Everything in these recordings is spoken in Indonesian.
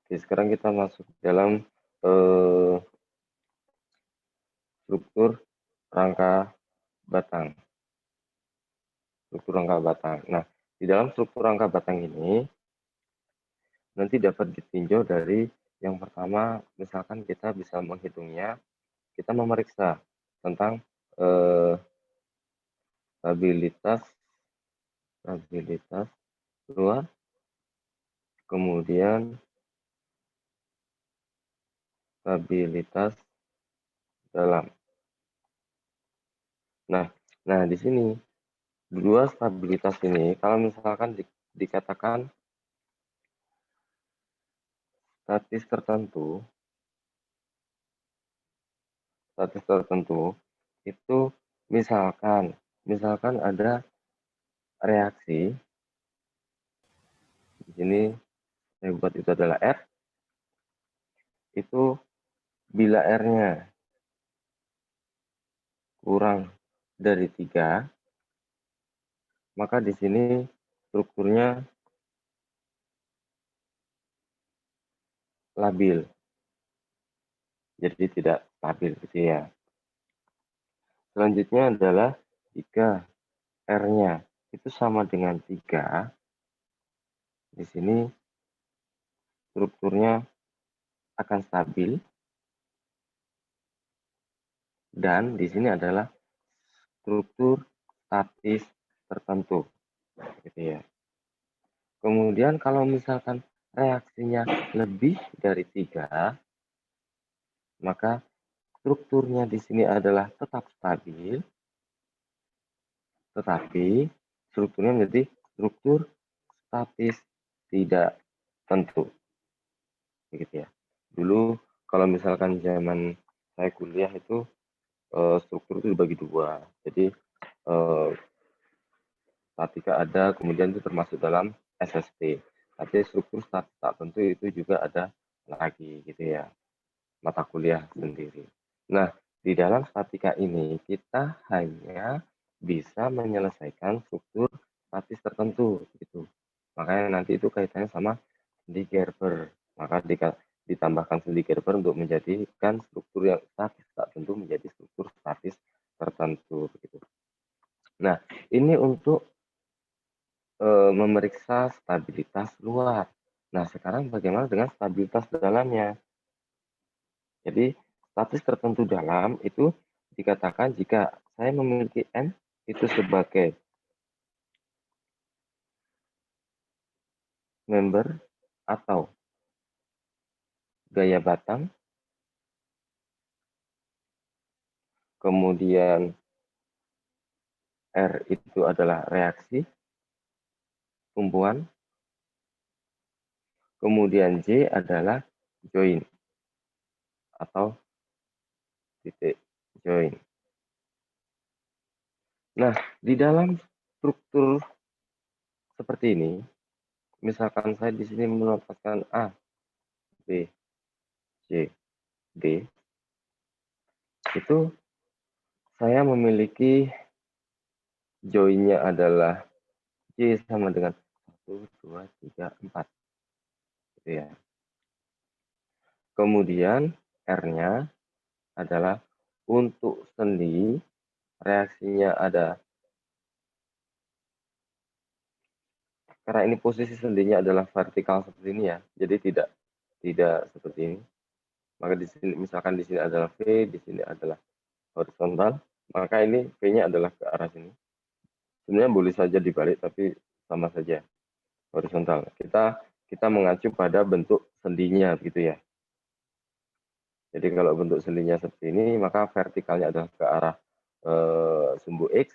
Oke, sekarang kita masuk dalam struktur rangka batang. Struktur rangka batang. Nah, di dalam struktur rangka batang ini nanti dapat ditinjau dari yang pertama, misalkan kita bisa menghitungnya, kita memeriksa tentang stabilitas luar, kemudian stabilitas dalam. Nah, di sini dua stabilitas ini kalau misalkan dikatakan statis tertentu itu misalkan ada reaksi di sini saya buat itu adalah R, itu bila R-nya kurang dari 3, maka di sini strukturnya labil. Jadi tidak stabil gitu ya. Selanjutnya adalah jika R-nya itu sama dengan 3, di sini strukturnya akan stabil dan di sini adalah struktur statis tertentu gitu ya. Kemudian kalau misalkan reaksinya lebih dari 3, maka strukturnya di sini adalah tetap stabil, tetapi strukturnya menjadi struktur statis tidak tentu. Begitu ya. Dulu kalau misalkan zaman saya kuliah itu struktur itu dibagi dua. Jadi statika ada, kemudian itu termasuk dalam SST. Tapi struktur statis tak tentu itu juga ada lagi gitu ya, mata kuliah sendiri. Nah, di dalam statika ini kita hanya bisa menyelesaikan struktur statis tertentu gitu. Makanya nanti itu kaitannya sama sendi Gerber. Maka ditambahkan sendi Gerber untuk menjadikan struktur yang statis tak tentu menjadi struktur statis tertentu begitu. Nah, ini untuk memeriksa stabilitas luar. Nah, sekarang bagaimana dengan stabilitas dalamnya? Jadi, statis tertentu dalam itu dikatakan jika saya memiliki M itu sebagai member atau gaya batang, kemudian R itu adalah reaksi tumbuhan, kemudian J adalah join atau titik join. Nah, di dalam struktur seperti ini, misalkan saya di sini menempatkan A, B, C, D, itu saya memiliki joinnya adalah J sama dengan 1, 2, 3, 4. Gitu ya. Kemudian R-nya adalah untuk sendi, reaksinya ada, karena ini posisi sendinya adalah vertikal seperti ini ya, jadi tidak seperti ini. Maka di sini misalkan di sini adalah V, di sini adalah horizontal, maka ini V-nya adalah ke arah sini. Sebenarnya boleh saja dibalik tapi sama saja horizontal. Kita mengacu pada bentuk sendinya gitu ya. Jadi kalau bentuk sendinya seperti ini, maka vertikalnya adalah ke arah sumbu X,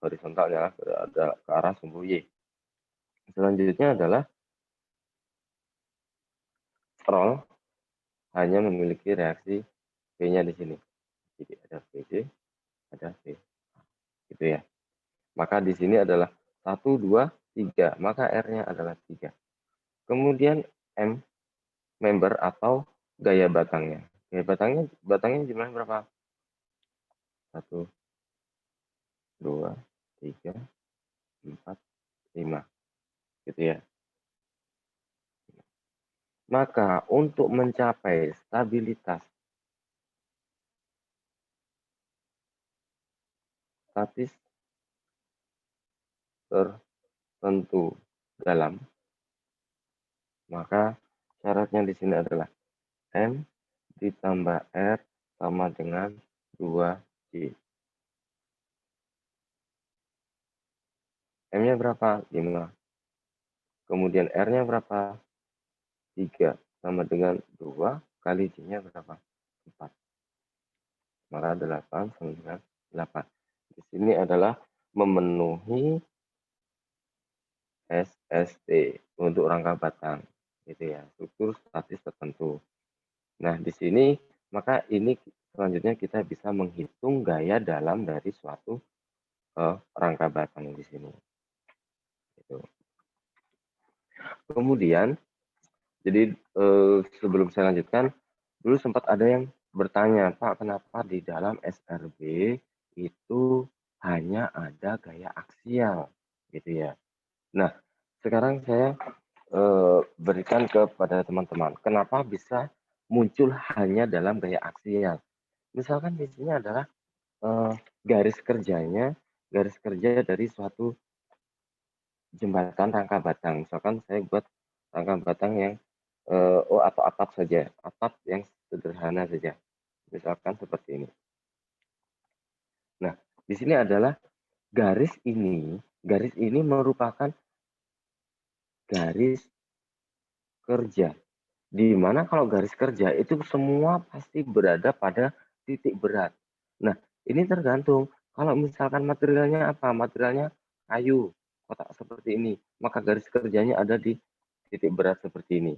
horizontalnya adalah ke arah sumbu Y. Selanjutnya adalah roll hanya memiliki reaksi V-nya di sini. Jadi ada VC, ada V. Gitu ya. Maka di sini adalah 1, 2, 3. Maka R-nya adalah 3. Kemudian M, member atau gaya batangnya. Gaya batangnya jumlahnya berapa? 1, 2, 3, 4, 5. Gitu ya. Maka untuk mencapai stabilitas statis tertentu dalam, maka syaratnya di sini adalah M ditambah R sama dengan 2G. M-nya berapa? 5. Kemudian R-nya berapa? 3. Sama dengan 2 kali G-nya berapa? 4. Maka 8 sama dengan 8. Di sini adalah memenuhi SST untuk rangka batang. Gitu ya, struktur statis tertentu. Nah, di sini maka ini selanjutnya kita bisa menghitung gaya dalam dari suatu rangka batang di sini. Gitu. Kemudian, jadi sebelum saya lanjutkan, dulu sempat ada yang bertanya, Pak, kenapa di dalam SRB itu hanya ada gaya aksial, gitu ya. Nah, sekarang saya berikan kepada teman-teman, kenapa bisa muncul hanya dalam gaya aksial. Misalkan di sini adalah garis kerja dari suatu jembatan rangka batang. Misalkan saya buat rangka batang yang atau atap saja, atap yang sederhana saja. Misalkan seperti ini. Nah, di sini adalah garis ini merupakan garis kerja. Di mana kalau garis kerja itu semua pasti berada pada titik berat. Nah, ini tergantung. Kalau misalkan materialnya apa? Materialnya kayu, kotak seperti ini. Maka garis kerjanya ada di titik berat seperti ini.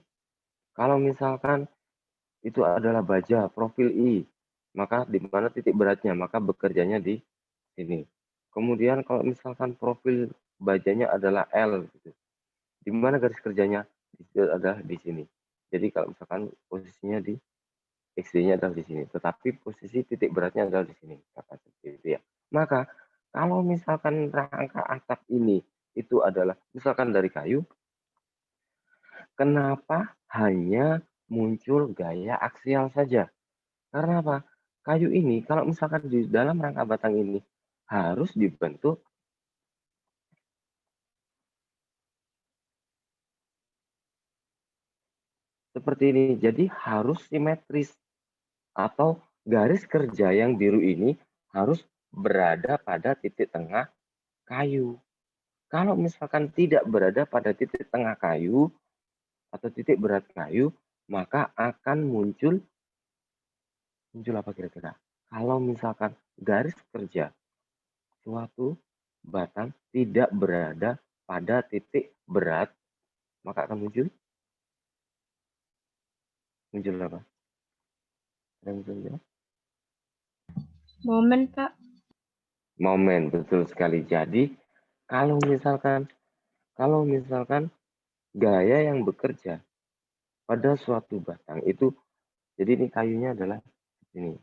Kalau misalkan itu adalah baja, profil I, maka di mana titik beratnya? Maka bekerjanya di sini. Kemudian kalau misalkan profil bajanya adalah L, gitu. Di mana garis kerjanya? Adalah di sini. Jadi kalau misalkan posisinya di XD-nya adalah di sini, tetapi posisi titik beratnya adalah di sini, seperti itu ya. Maka kalau misalkan rangka atap ini itu adalah misalkan dari kayu, kenapa hanya muncul gaya aksial saja? Karena apa? Kayu ini kalau misalkan di dalam rangka batang ini harus dibentuk seperti ini. Jadi harus simetris atau garis kerja yang biru ini harus berada pada titik tengah kayu. Kalau misalkan tidak berada pada titik tengah kayu atau titik berat kayu, maka akan muncul apa kira-kira? Kalau misalkan garis kerja suatu batang tidak berada pada titik berat, maka akan muncul apa? Ada muncul ya? Momen, Pak. Momen, betul sekali. Jadi kalau misalkan gaya yang bekerja pada suatu batang itu, jadi ini kayunya adalah ini.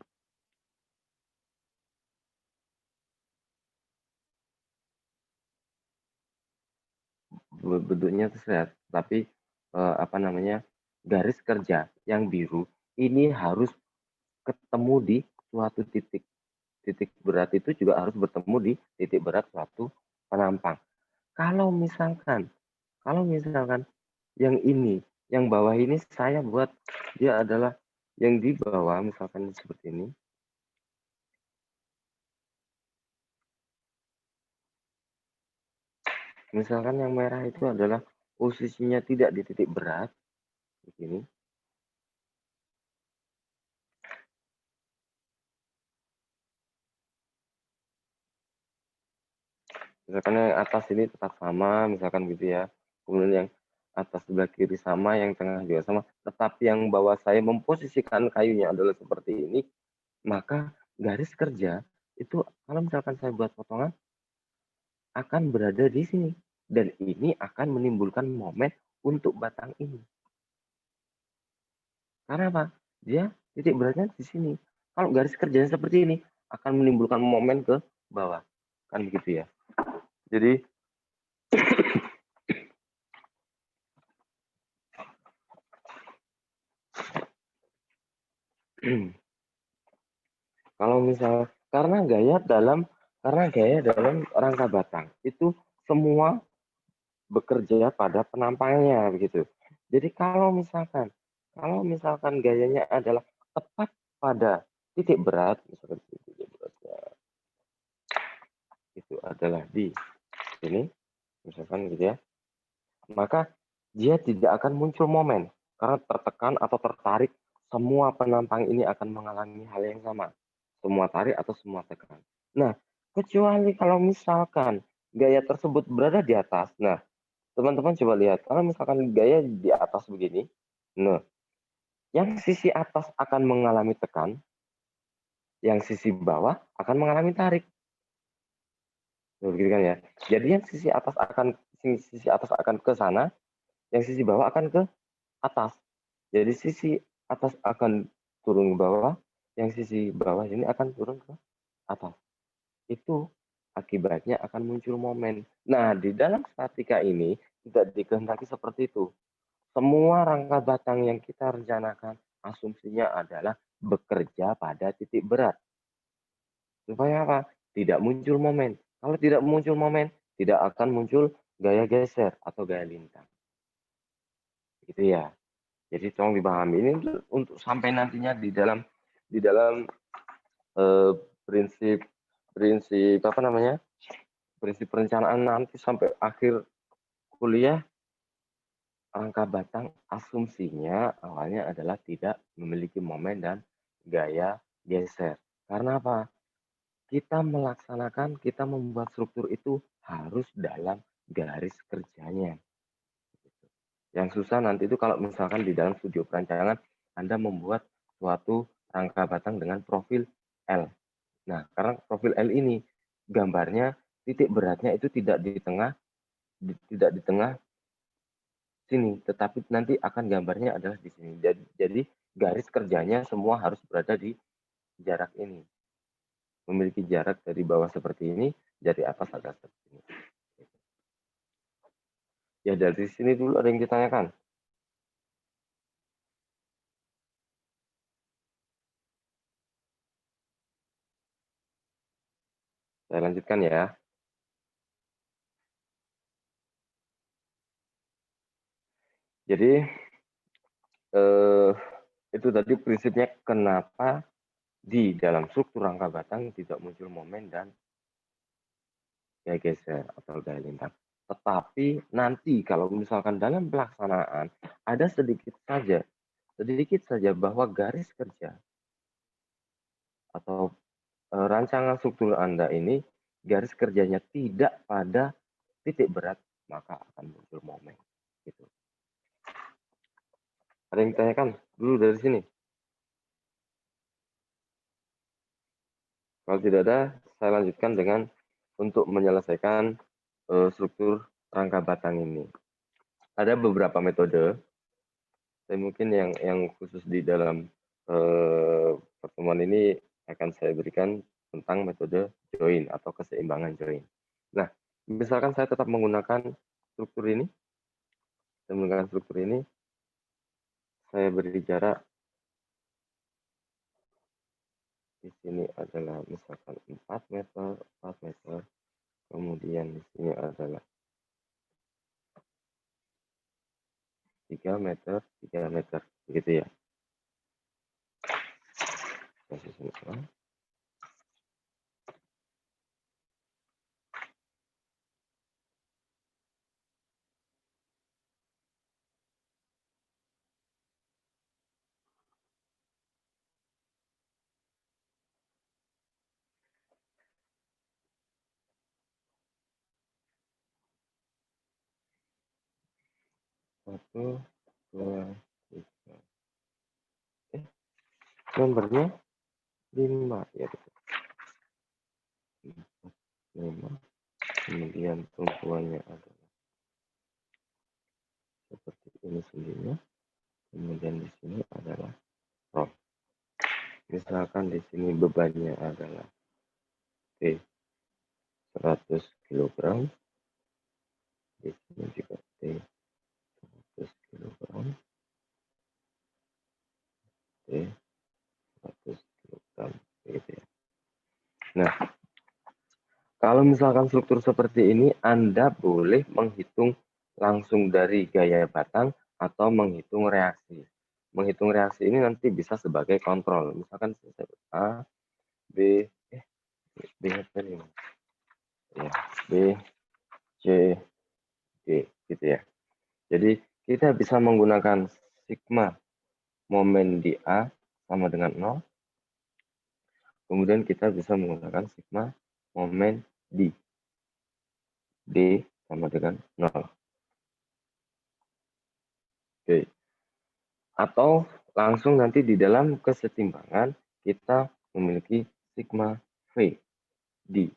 Bentuknya set, tapi apa namanya, garis kerja yang biru ini harus ketemu di suatu titik. Titik berat itu juga harus bertemu di titik berat suatu penampang. Kalau misalkan yang ini, yang bawah ini saya buat dia adalah yang di bawah, misalkan seperti ini. Misalkan yang merah itu adalah posisinya tidak di titik berat, begini. Misalkan yang atas ini tetap sama, misalkan gitu ya. Kemudian yang atas sebelah kiri sama, yang tengah juga sama. Tetapi yang bawah saya memposisikan kayunya adalah seperti ini, maka garis kerja itu kalau misalkan saya buat potongan akan berada di sini. Dan ini akan menimbulkan momen untuk batang ini. Karena apa? Dia titik beratnya di sini. Kalau garis kerjanya seperti ini, akan menimbulkan momen ke bawah. Kan begitu ya. Jadi, Kalau misal karena gaya dalam rangka batang itu semua bekerja pada penampangnya begitu. Jadi kalau misalkan gayanya adalah tepat pada titik berat, misalkan titik beratnya itu adalah di sini, misalkan gitu ya, maka dia tidak akan muncul momen karena tertekan atau tertarik, semua penampang ini akan mengalami hal yang sama, semua tarik atau semua tekan. Nah, kecuali kalau misalkan gaya tersebut berada di atas. Nah, teman-teman coba lihat, kalau misalkan gaya di atas begini, nah, yang sisi atas akan mengalami tekan, yang sisi bawah akan mengalami tarik. Begitu kan ya. Jadi yang sisi atas akan ke sana, yang sisi bawah akan ke atas. Jadi sisi atas akan turun ke bawah, yang sisi bawah ini akan turun ke atas. Itu akibatnya akan muncul momen. Nah, di dalam statika ini tidak dikehendaki seperti itu. Semua rangka batang yang kita rencanakan asumsinya adalah bekerja pada titik berat. Supaya apa? Tidak muncul momen. Kalau tidak muncul momen, tidak akan muncul gaya geser atau gaya lintang. Gitu ya. Jadi tolong dipahami ini untuk sampai nantinya di dalam eh, prinsip prinsip apa namanya? Prinsip perencanaan nanti sampai akhir kuliah, rangka batang asumsinya awalnya adalah tidak memiliki momen dan gaya geser. Karena apa? Kita membuat struktur itu harus dalam garis kerjanya. Yang susah nanti itu kalau misalkan di dalam studio perancangan Anda membuat suatu rangka batang dengan profil L. Nah, karena profil L ini gambarnya titik beratnya itu tidak di tengah sini, tetapi nanti akan gambarnya adalah di sini. Jadi garis kerjanya semua harus berada di jarak ini. Memiliki jarak dari bawah seperti ini, dari atas agak seperti ini. Ya dari sini dulu ada yang ditanyakan. Saya lanjutkan ya. Jadi eh, itu tadi prinsipnya kenapa di dalam struktur rangka batang tidak muncul momen dan gaya geser atau gaya lintang. Tetapi nanti kalau misalkan dalam pelaksanaan ada sedikit saja bahwa garis kerja atau rancangan struktur Anda ini garis kerjanya tidak pada titik berat, maka akan muncul momen. Gitu. Ada yang ditanyakan dulu dari sini? Kalau tidak ada, saya lanjutkan dengan untuk menyelesaikan struktur rangka batang ini. Ada beberapa metode, saya mungkin yang khusus di dalam pertemuan ini akan saya berikan tentang metode join atau keseimbangan join. Nah, misalkan saya tetap menggunakan struktur ini, saya beri jarak di sini adalah misalkan 4 meter, 4 meter, kemudian di sini adalah 3 meter, 3 meter, begitu ya. Posisinya. Satu, dua, tiga. Nomornya 5 ya betul. 5. Kemudian tumpuannya adalah seperti ini sendirinya. Kemudian di sini adalah rod. Misalkan di sini bebannya adalah T 100 kg, di sini juga T 100 kg, T Kalau misalkan struktur seperti ini, Anda boleh menghitung langsung dari gaya batang atau menghitung reaksi. Menghitung reaksi ini nanti bisa sebagai kontrol. Misalkan A, B, B, ya, B, C, D, gitu ya. Jadi kita bisa menggunakan sigma momen di A sama dengan 0. Kemudian kita bisa menggunakan sigma momen di D sama dengan 0. Oke. Atau langsung nanti di dalam kesetimbangan kita memiliki sigma V di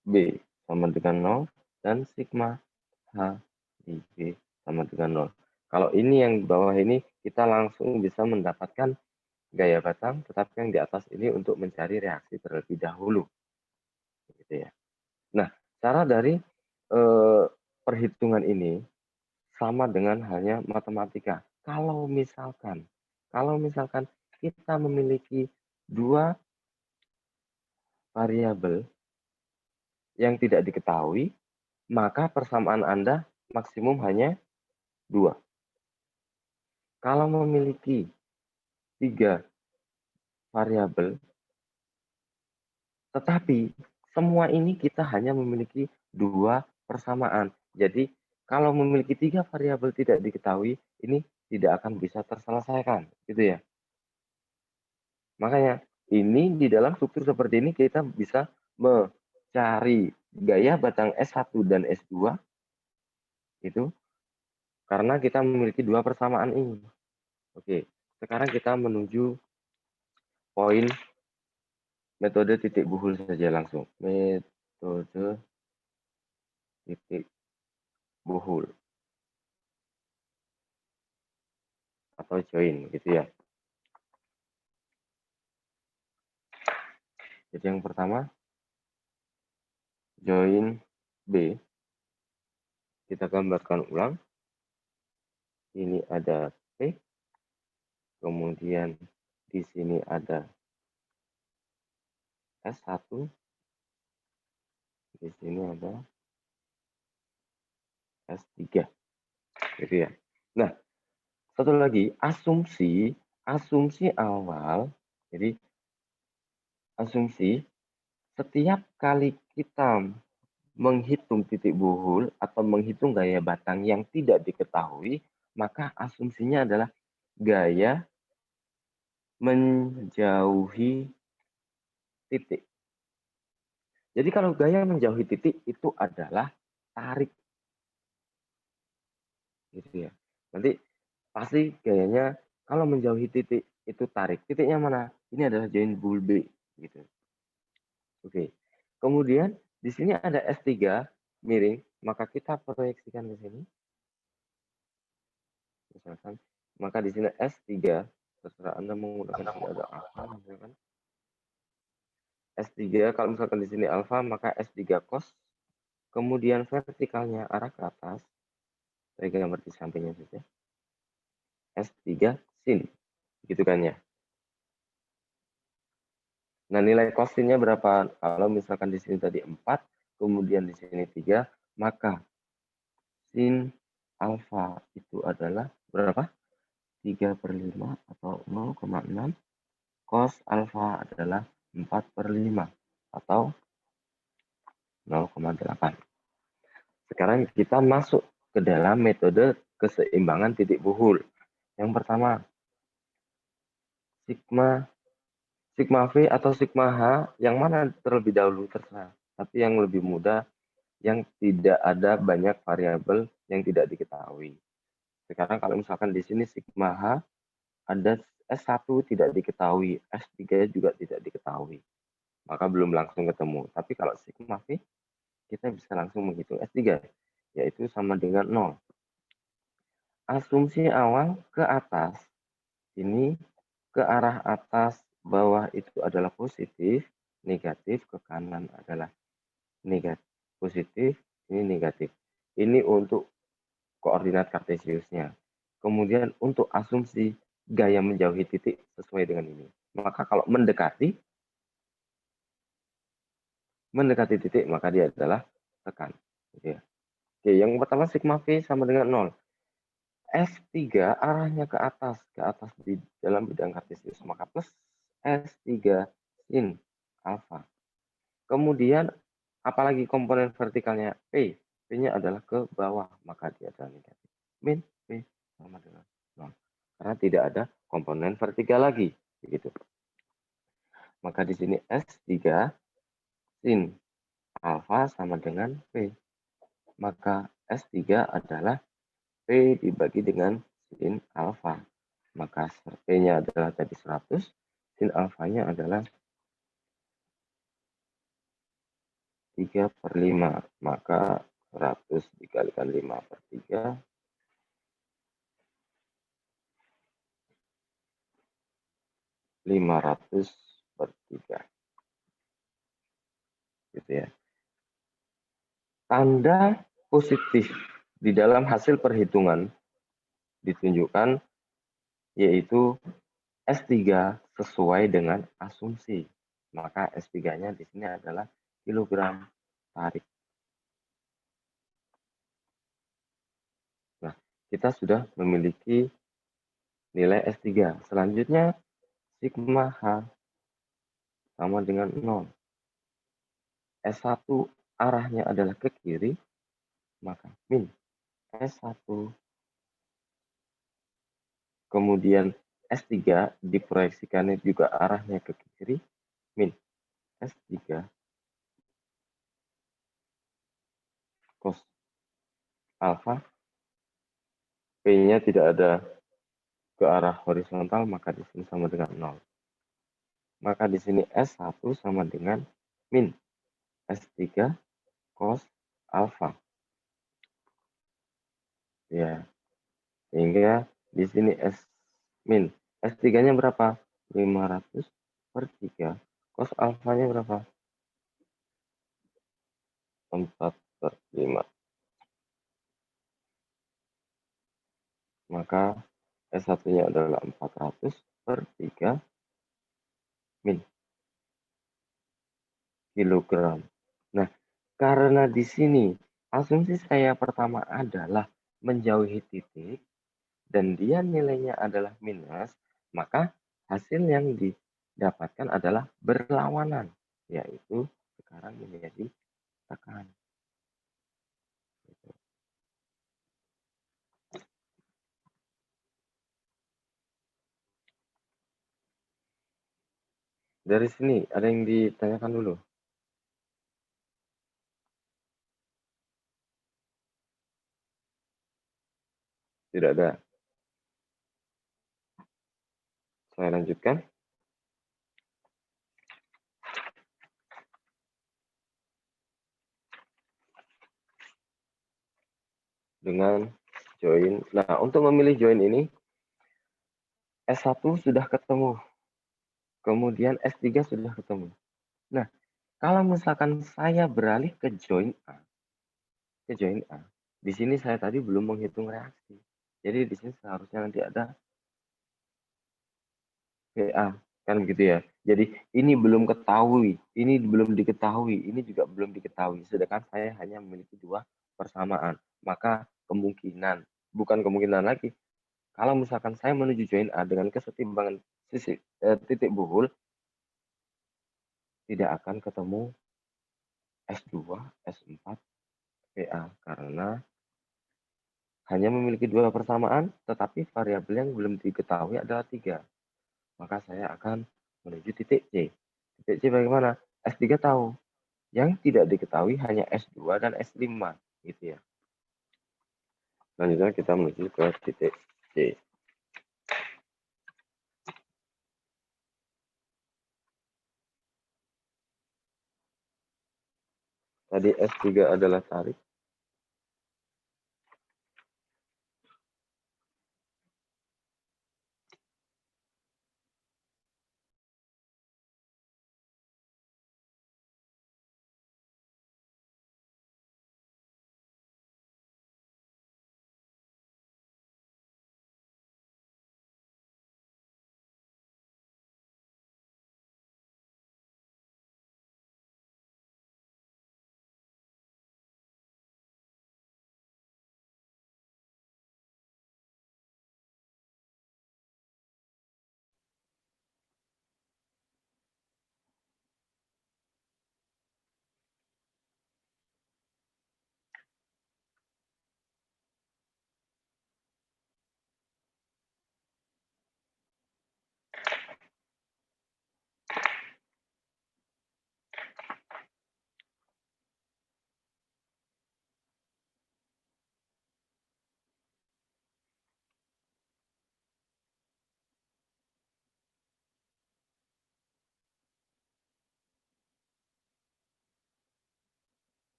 B sama dengan 0 dan sigma H di B sama dengan 0. Kalau ini yang di bawah ini kita langsung bisa mendapatkan gaya batang, tetapi yang di atas ini untuk mencari reaksi terlebih dahulu. Gitu ya. Nah, cara dari perhitungan ini sama dengan halnya matematika. Kalau misalkan kita memiliki dua variabel yang tidak diketahui, maka persamaan Anda maksimum hanya 2. Kalau memiliki 3 variabel, tetapi semua ini kita hanya memiliki 2 persamaan. Jadi, kalau memiliki 3 variabel tidak diketahui, ini tidak akan bisa terselesaikan, gitu ya. Makanya, ini di dalam struktur seperti ini kita bisa mencari gaya batang S1 dan S2 itu karena kita memiliki 2 persamaan ini. Oke, sekarang kita menuju poin metode titik buhul saja langsung. Metode titik buhul atau join gitu ya. Jadi yang pertama join B. Kita gambarkan ulang. Ini ada P. Kemudian di sini ada S1. Di sini ada S3. Gitu ya. Nah, satu lagi asumsi awal. Jadi asumsi setiap kali kita menghitung titik buhul atau menghitung gaya batang yang tidak diketahui, maka asumsinya adalah gaya menjauhi titik. Jadi kalau gaya menjauhi titik itu adalah tarik. Gitu ya. Nanti pasti gayanya kalau menjauhi titik itu tarik. Titiknya mana? Ini adalah join buhul B. Gitu. Oke. Kemudian di sini ada S3 miring, maka kita proyeksikan ke sini. Misalkan, maka di sini S3, terserah Anda menggunakan sini ada alfa, misalkan. S3, kalau misalkan di sini alfa, maka S3 cos, kemudian vertikalnya arah ke atas, saya gambar di sampingnya saja. S3 sin, gitu kan ya. Nah, nilai cosinnya berapa? Kalau misalkan di sini tadi 4, kemudian di sini 3, maka sin alfa itu adalah berapa? 3/5 atau 0,6. Cos alfa adalah 4/5 atau 0,8. Sekarang kita masuk ke dalam metode keseimbangan titik buhul. Yang pertama, sigma V atau sigma H, yang mana terlebih dahulu terserah. Tapi yang lebih mudah, yang tidak ada banyak variabel yang tidak diketahui. Sekarang kalau misalkan di sini sigma H, ada S1 tidak diketahui, S3 juga tidak diketahui. Maka belum langsung ketemu. Tapi kalau sigma V, kita bisa langsung menghitung S3, yaitu sama dengan 0. Asumsi awal ke atas, ini ke arah atas bawah itu adalah positif, negatif, ke kanan adalah negatif, positif, ini negatif. Ini untuk koordinat kartesiusnya. Kemudian untuk asumsi gaya menjauhi titik sesuai dengan ini. Maka kalau mendekati, mendekati titik, maka dia adalah tekan. Gitu ya. Oke, yang pertama sigma V sama dengan 0. S3 arahnya ke atas di dalam bidang kartesius, maka plus S3 sin alfa. Kemudian apalagi komponen vertikalnya P. P-nya adalah ke bawah, maka dia adalah negatif. Min P sama dengan 0. Karena tidak ada komponen vertikal lagi. Begitu. Maka di sini S3 sin alfa sama dengan P. Maka S3 adalah P dibagi dengan sin alfa. Maka P-nya adalah tadi 100, sin alfanya adalah 3/5. Maka 100 dikalikan 5/3, 500/3. Gitu ya. Tanda positif di dalam hasil perhitungan ditunjukkan yaitu S3 sesuai dengan asumsi. Maka S3-nya di sini adalah kilogram tarik. Nah, kita sudah memiliki nilai S3. Selanjutnya, sigma H sama dengan 0. S1 arahnya adalah ke kiri, maka min S1. Kemudian S3 diproyeksikannya juga arahnya ke kiri, min S3 cos alfa. P-nya tidak ada ke arah horizontal, maka di sini sama dengan 0. Maka di sini S1 sama dengan min S3 cos alfa. Ya, sehingga di sini min S3-nya berapa? 500/3. Cos alfanya berapa? 4/5. Maka S1-nya adalah 400/3 min kilogram. Nah, karena di sini asumsi saya pertama adalah menjauhi titik dan dia nilainya adalah minus, maka hasil yang didapatkan adalah berlawanan, yaitu sekarang menjadi tekan. Dari sini ada yang ditanyakan dulu? Tidak ada. Saya lanjutkan. Dengan join. Nah, untuk memilih join ini, S1 sudah ketemu. Kemudian S3 sudah ketemu. Nah, kalau misalkan saya beralih ke join A, di sini saya tadi belum menghitung reaksi. Jadi di sini seharusnya nanti ada VA, kan begitu ya. Jadi ini belum ketahui, ini belum diketahui, ini juga belum diketahui. Sedangkan saya hanya memiliki 2 persamaan. Maka kemungkinan, bukan kemungkinan lagi, kalau misalkan saya menuju join A dengan kesetimbangan titik buhul, tidak akan ketemu S2, S4, VA karena hanya memiliki 2 persamaan, tetapi variabel yang belum diketahui adalah 3. Maka saya akan menuju titik C. Titik C bagaimana? S3 tahu. Yang tidak diketahui hanya S2 dan S5. Gitu ya. Selanjutnya kita menuju ke titik C. Tadi S3 adalah tarik.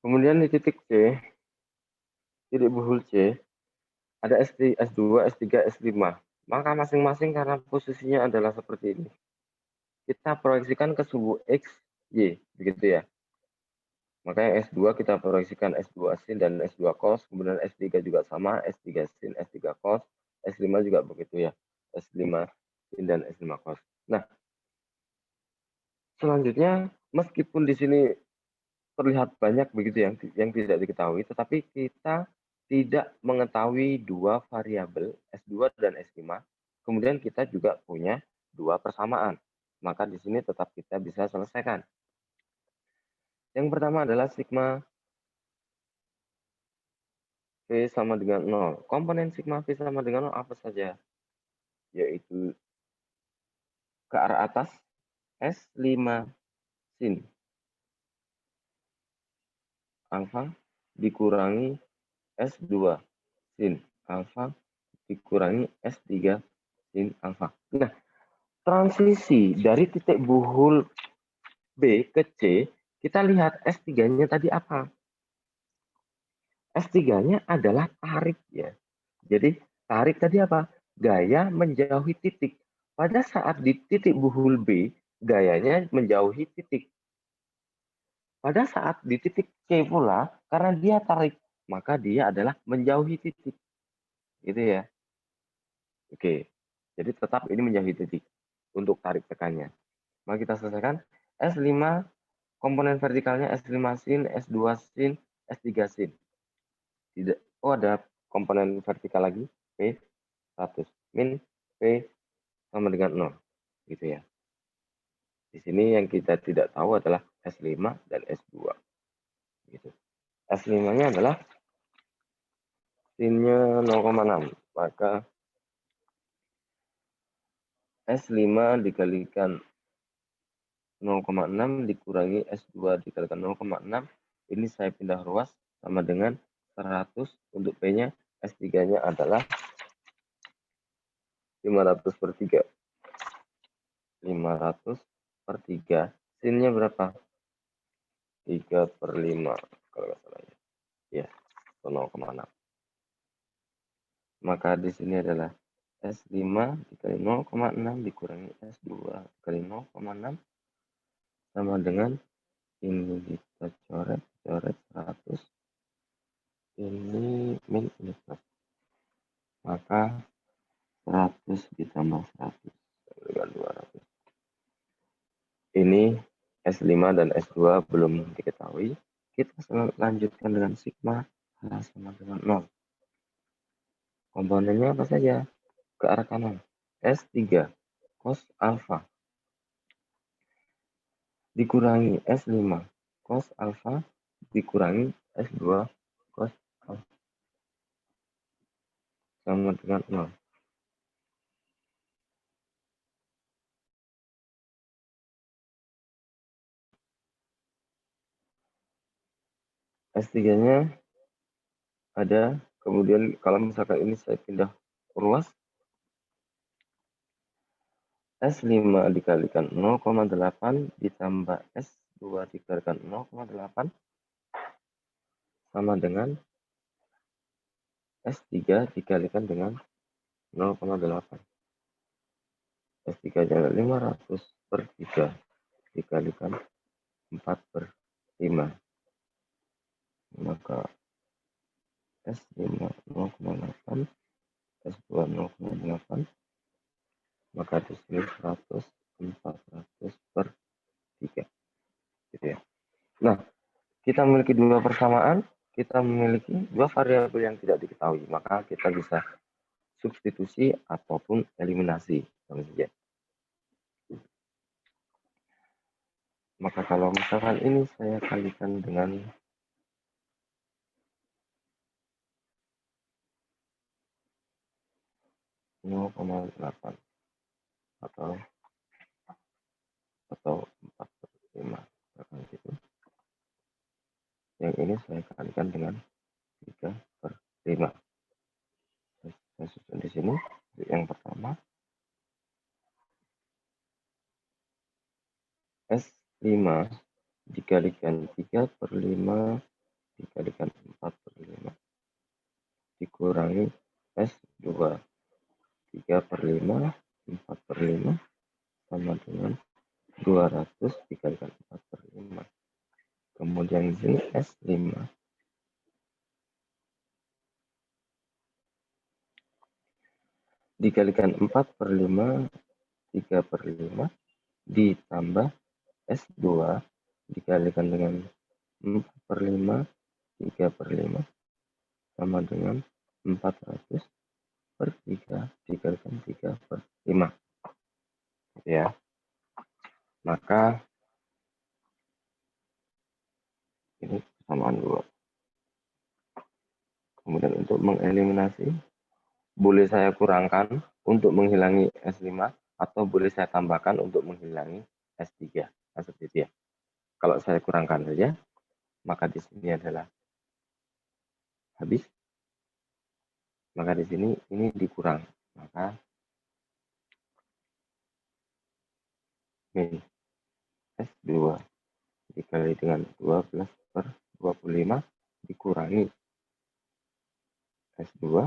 Kemudian di titik C, titik buhul C, ada S2, S3, S5. Maka masing-masing karena posisinya adalah seperti ini. Kita proyeksikan ke suhu X, Y, begitu ya. Makanya S2 kita proyeksikan S2 sin dan S2 cos, kemudian S3 juga sama, S3 sin, S3 cos, S5 juga begitu ya, S5 sin dan S5 cos. Nah, selanjutnya meskipun di sini terlihat banyak begitu yang tidak diketahui, tetapi kita tidak mengetahui dua variabel S2 dan S5, kemudian kita juga punya dua persamaan. Maka di sini tetap kita bisa selesaikan. Yang pertama adalah sigma V sama dengan 0. Komponen sigma V sama dengan 0 apa saja? Yaitu ke arah atas S5 sin alfa dikurangi S2 sin alfa dikurangi S3 sin alfa. Nah, transisi dari titik buhul B ke C, kita lihat S3-nya tadi apa? S3-nya adalah tarik ya. Jadi tarik tadi apa? Gaya menjauhi titik. Pada saat di titik buhul B, gayanya menjauhi titik. Pada saat di titik C pula, karena dia tarik, maka dia adalah menjauhi titik. Gitu ya. Oke. Jadi tetap ini menjauhi titik untuk tarik tekannya. Mari kita selesaikan. S5 komponen vertikalnya S5 sin, S2 sin, S3 sin. Tidak. Oh, ada komponen vertikal lagi. P 100 min P sama dengan 0. Gitu ya. Di sini yang kita tidak tahu adalah S5 dan S2. Gitu. S5-nya adalah sinnya 0,6. Maka S5 dikalikan 0,6 dikurangi S2 dikalikan 0,6. Ini saya pindah ruas sama dengan 100 untuk P-nya. S3-nya adalah 500 per 3. 500 per 3. Sinnya berapa? 3 per 5. Kalau nggak salah ya. Ya, 0,6. Maka di sini adalah S5 dikali 0,6 dikurangi S2 dikali 0,6 sama dengan ini kita coret 100, ini min ini plus, maka 100 ditambah 100 dengan 200. Ini S5 dan S2 belum diketahui. Kita lanjutkan dengan sigma H sama dengan 0. Komponennya apa saja? Ke arah kanan. S3 cos alfa dikurangi S5 cos alfa dikurangi S2 cos alfa sama dengan 0. S3-nya ada, kemudian kalau misalkan ini saya pindah ruas, S5 dikalikan 0,8 ditambah S2 dikalikan 0,8 sama dengan S3 dikalikan dengan 0,8. S3-nya 500 per 3 dikalikan 4 per 5. Maka S5 0,8, S2 0,8, maka di sini 100, 400 per 3. Gitu ya. Nah, kita memiliki dua persamaan, kita memiliki dua variabel yang tidak diketahui, maka kita bisa substitusi ataupun eliminasi. Maka kalau misalkan ini saya kalikan dengan 0,8 atau 4 per 5, gitu. Yang ini saya kalikan dengan 3 per 5. Saya susun di sini. Yang pertama, S5 dikalikan 3 per 5 dikalikan 4/5 dikurangi S2 3/5 4/5 sama dengan 200 dikalikan 4/5. Kemudian di sini S5 dikalikan 4/5 3/5 ditambah S2 dikalikan dengan 4/5 3/5 sama dengan 400/3 dikalikan 3/5 ya. Maka ini persamaan 2. Kemudian untuk mengeliminasi boleh saya kurangkan untuk menghilangi S5 atau boleh saya tambahkan untuk menghilangi S3. Nah, seperti itu ya. Kalau saya kurangkan saja, maka di sini adalah habis. Maka di sini ini dikurang. Maka ini S2 dikali dengan 12/25 dikurangi S2